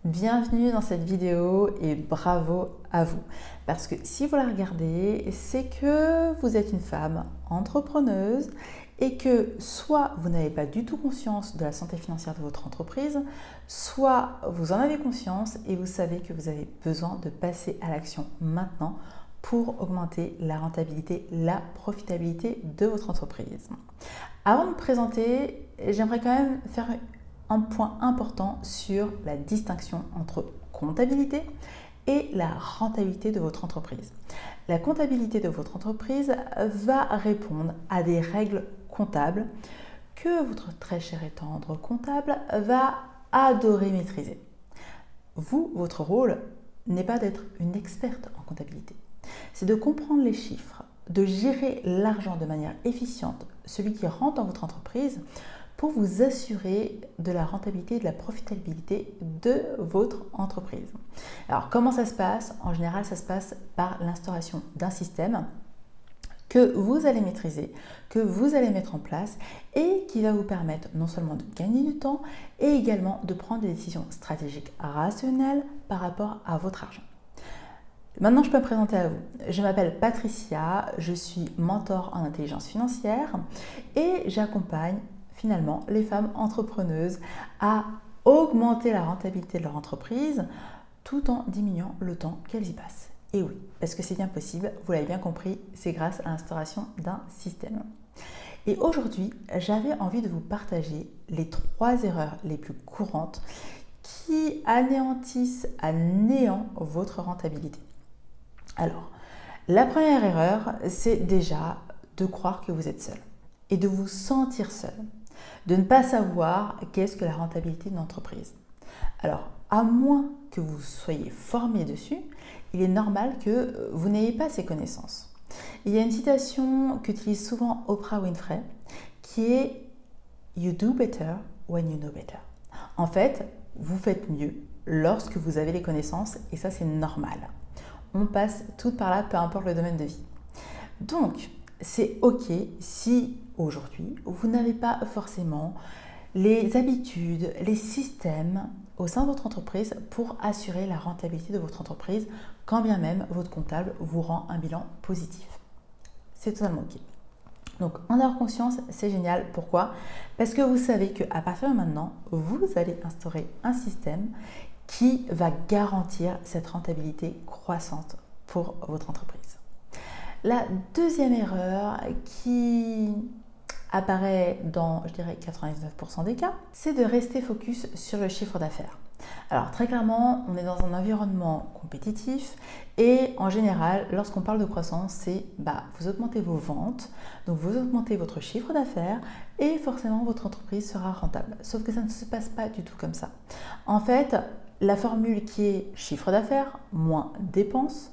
Bienvenue dans cette vidéo et bravo à vous. Parce que si vous la regardez, c'est que vous êtes une femme entrepreneuse et que soit vous n'avez pas du tout conscience de la santé financière de votre entreprise, soit vous en avez conscience et vous savez que vous avez besoin de passer à l'action maintenant pour augmenter la rentabilité, la profitabilité de votre entreprise. Avant de me présenter, j'aimerais quand même faire un point important sur la distinction entre comptabilité et la rentabilité de votre entreprise. La comptabilité de votre entreprise va répondre à des règles comptables que votre très cher et tendre comptable va adorer maîtriser. Vous, votre rôle n'est pas d'être une experte en comptabilité, c'est de comprendre les chiffres, de gérer l'argent de manière efficiente, celui qui rentre dans votre entreprise, pour vous assurer de la rentabilité et de la profitabilité de votre entreprise. Alors, comment ça se passe? En général, ça se passe par l'instauration d'un système que vous allez maîtriser, que vous allez mettre en place et qui va vous permettre non seulement de gagner du temps et également de prendre des décisions stratégiques rationnelles par rapport à votre argent. Maintenant, je peux me présenter à vous. Je m'appelle Patricia, je suis mentor en intelligence financière et j'accompagne finalement les femmes entrepreneuses à augmenter la rentabilité de leur entreprise tout en diminuant le temps qu'elles y passent. Et oui, parce que c'est bien possible, vous l'avez bien compris, c'est grâce à l'instauration d'un système. Et aujourd'hui, j'avais envie de vous partager les 3 erreurs les plus courantes qui anéantissent à néant votre rentabilité. Alors, la première erreur, c'est déjà de croire que vous êtes seul et de vous sentir seul, de ne pas savoir qu'est-ce que la rentabilité d'une entreprise. Alors, à moins que vous soyez formé dessus, il est normal que vous n'ayez pas ces connaissances. Il y a une citation qu'utilise souvent Oprah Winfrey qui est You do better when you know better. En fait, vous faites mieux lorsque vous avez les connaissances et ça c'est normal. On passe tout par là, peu importe le domaine de vie. Donc, c'est ok si aujourd'hui, vous n'avez pas forcément les habitudes, les systèmes au sein de votre entreprise pour assurer la rentabilité de votre entreprise, quand bien même votre comptable vous rend un bilan positif. C'est totalement ok. Donc, en avoir conscience, c'est génial. Pourquoi? Parce que vous savez qu'à partir de maintenant, vous allez instaurer un système qui va garantir cette rentabilité croissante pour votre entreprise. La deuxième erreur qui apparaît dans, je dirais, 99% des cas, c'est de rester focus sur le chiffre d'affaires. Alors très clairement, on est dans un environnement compétitif et en général, lorsqu'on parle de croissance, c'est vous augmentez vos ventes, donc vous augmentez votre chiffre d'affaires et forcément votre entreprise sera rentable. Sauf que ça ne se passe pas du tout comme ça. En fait, la formule qui est chiffre d'affaires moins dépenses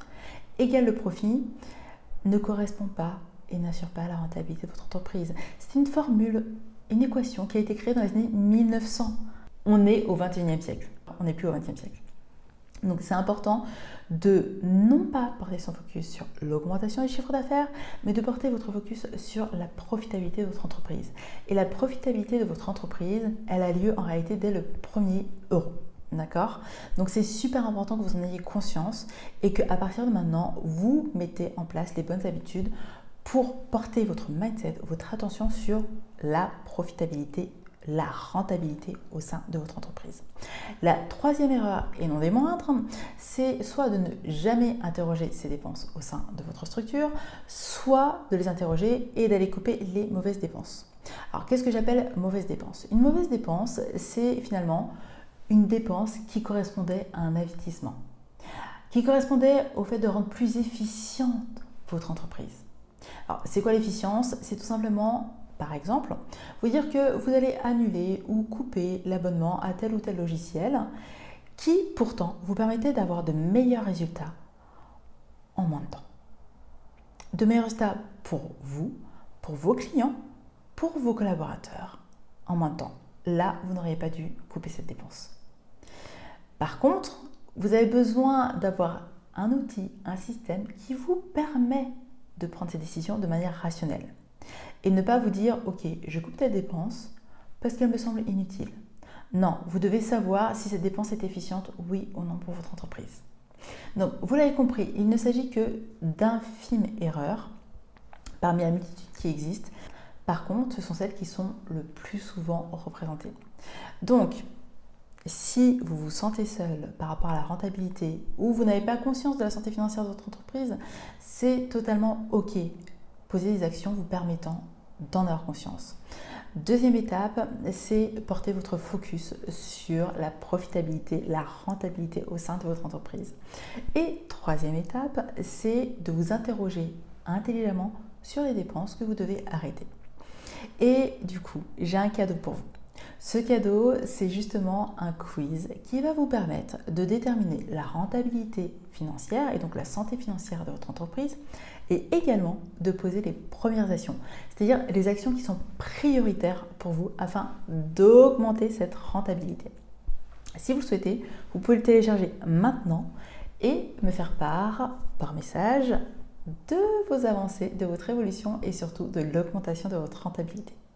égale le profit ne correspond pas et n'assure pas la rentabilité de votre entreprise. C'est une formule, une équation qui a été créée dans les années 1900. On est au 21e siècle, on n'est plus au 20e siècle. Donc c'est important de non pas porter son focus sur l'augmentation des chiffres d'affaires, mais de porter votre focus sur la profitabilité de votre entreprise. Et la profitabilité de votre entreprise, elle a lieu en réalité dès le premier euro. D'accord? Donc c'est super important que vous en ayez conscience et qu'à partir de maintenant, vous mettez en place les bonnes habitudes pour porter votre mindset, votre attention sur la profitabilité, la rentabilité au sein de votre entreprise. La troisième erreur, et non des moindres, c'est soit de ne jamais interroger ces dépenses au sein de votre structure, soit de les interroger et d'aller couper les mauvaises dépenses. Alors qu'est-ce que j'appelle mauvaise dépense? Une mauvaise dépense, c'est finalement une dépense qui correspondait à un investissement, qui correspondait au fait de rendre plus efficiente votre entreprise. Alors, c'est quoi l'efficience? C'est tout simplement, par exemple, vous dire que vous allez annuler ou couper l'abonnement à tel ou tel logiciel qui, pourtant, vous permettait d'avoir de meilleurs résultats en moins de temps. De meilleurs résultats pour vous, pour vos clients, pour vos collaborateurs en moins de temps. Là, vous n'auriez pas dû couper cette dépense. Par contre, vous avez besoin d'avoir un outil, un système qui vous permet de prendre ces décisions de manière rationnelle. Et ne pas vous dire, ok, je coupe telle dépense parce qu'elle me semble inutile. Non, vous devez savoir si cette dépense est efficiente, oui ou non, pour votre entreprise. Donc, vous l'avez compris, il ne s'agit que d'infimes erreurs parmi la multitude qui existe. Par contre, ce sont celles qui sont le plus souvent représentées. Donc, si vous vous sentez seul par rapport à la rentabilité ou vous n'avez pas conscience de la santé financière de votre entreprise, c'est totalement OK. Posez des actions vous permettant d'en avoir conscience. Deuxième étape, c'est porter votre focus sur la profitabilité, la rentabilité au sein de votre entreprise. Et troisième étape, c'est de vous interroger intelligemment sur les dépenses que vous devez arrêter. Et du coup, j'ai un cadeau pour vous. Ce cadeau, c'est justement un quiz qui va vous permettre de déterminer la rentabilité financière et donc la santé financière de votre entreprise et également de poser les premières actions, c'est-à-dire les actions qui sont prioritaires pour vous afin d'augmenter cette rentabilité. Si vous le souhaitez, vous pouvez le télécharger maintenant et me faire part par message de vos avancées, de votre évolution et surtout de l'augmentation de votre rentabilité.